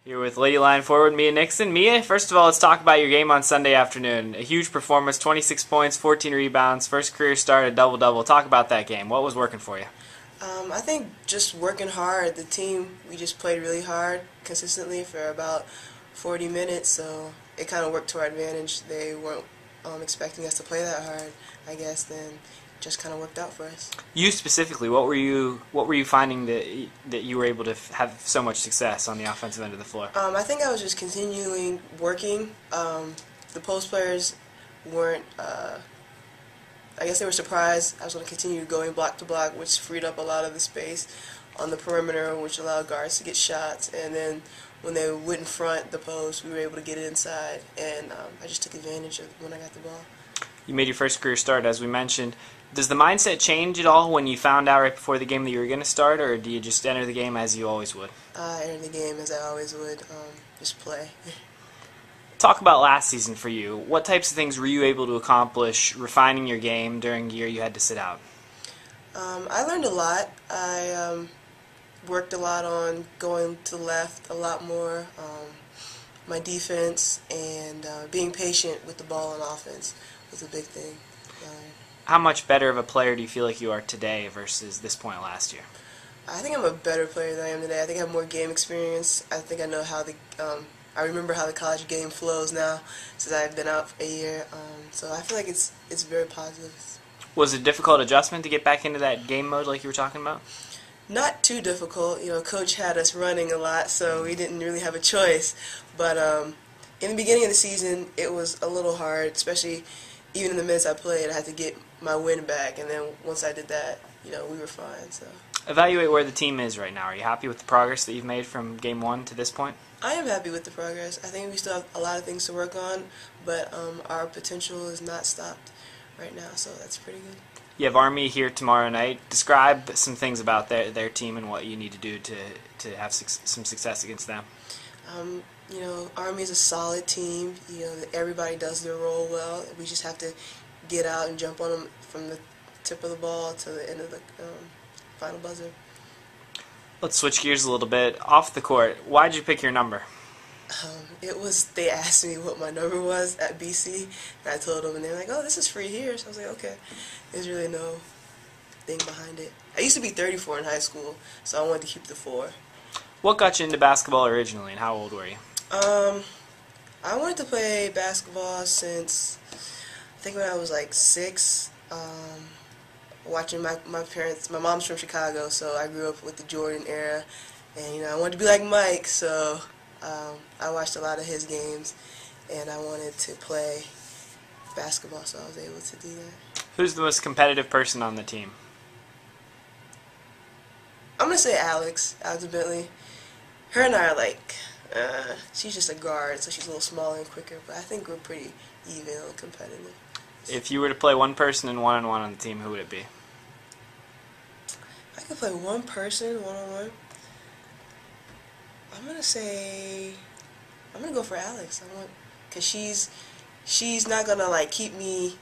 Here with Lady Line forward Mia Nickson. Mia, first of all, let's talk about your game on Sunday afternoon. A huge performance, 26 points, 14 rebounds, first career start, a double-double. Talk about that game. What was working for you? I think just working hard. The team, we just played really hard consistently for about 40 minutes, so it kind of worked to our advantage. They weren't expecting us to play that hard, I guess, then just kind of worked out for us. You specifically, what were you finding that you were able to have so much success on the offensive end of the floor? I think I was just continuing working. The post players weren't, I guess they were surprised I was going to continue going block to block, which freed up a lot of the space on the perimeter, which allowed guards to get shots. And then when they wouldn't front the post, we were able to get it inside, and I just took advantage of when I got the ball. You made your first career start, as we mentioned. Does the mindset change at all when you found out right before the game that you were going to start, or do you just enter the game as you always would? I entered the game as I always would, just play. Talk about last season for you. What types of things were you able to accomplish refining your game during the year you had to sit out? I learned a lot. I worked a lot on going to the left a lot more, my defense, and being patient with the ball on offense was a big thing. How much better of a player do you feel like you are today versus this point last year? I think I'm a better player than I am today. I think I have more game experience. I think I know how I remember how the college game flows now since I've been out for a year. So I feel like it's very positive. Was it a difficult adjustment to get back into that game mode like you were talking about? Not too difficult. You know, Coach had us running a lot, so we didn't really have a choice. But in the beginning of the season, it was a little hard, especially even in the minutes I played. I had to get my win back, and then once I did that, you know, we were fine. So evaluate where the team is right now. Are you happy with the progress that you've made from game one to this point? I am happy with the progress. I think we still have a lot of things to work on, but our potential is not stopped right now, so that's pretty good. You have Army here tomorrow night. Describe some things about their team and what you need to do to have some success against them. You know, Army is a solid team. You know, everybody does their role well. We just have to get out and jump on them from the tip of the ball to the end of the final buzzer. Let's switch gears a little bit. Off the court, why'd you pick your number? They asked me what my number was at BC, and I told them, and they were like, oh, this is free here. So I was like, okay. There's really no thing behind it. I used to be 34 in high school, so I wanted to keep the 4. What got you into basketball originally, and how old were you? I wanted to play basketball since, I think when I was like 6, watching my parents. My mom's from Chicago, so I grew up with the Jordan era, and you know, I wanted to be like Mike, so I watched a lot of his games, and I wanted to play basketball, so I was able to do that. Who's the most competitive person on the team? I'm going to say Alex Bentley. Her and I are like, she's just a guard, so she's a little smaller and quicker, but I think we're pretty even and competitive. If you were to play one person and one-on-one on the team, who would it be? I could play one person, one-on-one. I'm going to go for Alex. Because she's not going to like keep me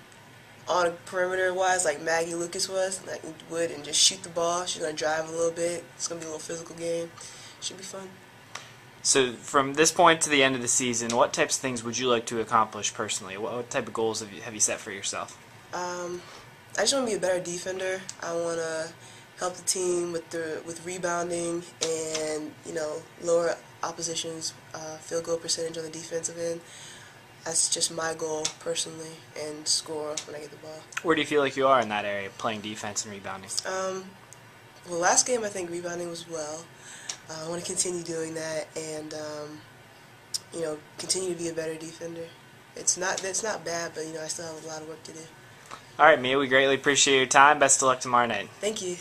on perimeter-wise like Maggie Lucas would and just shoot the ball. She's going to drive a little bit. It's going to be a little physical game. Should be fun. So from this point to the end of the season, what types of things would you like to accomplish personally? What type of goals have you set for yourself? I just want to be a better defender. I want to help the team with rebounding and, you know, lower opposition's field goal percentage on the defensive end. That's just my goal personally, and score when I get the ball. Where do you feel like you are in that area, playing defense and rebounding? Well, last game I think rebounding was well. I want to continue doing that, and you know, continue to be a better defender. It's not bad, but you know, I still have a lot of work to do. All right, Mia, we greatly appreciate your time. Best of luck tomorrow night. Thank you.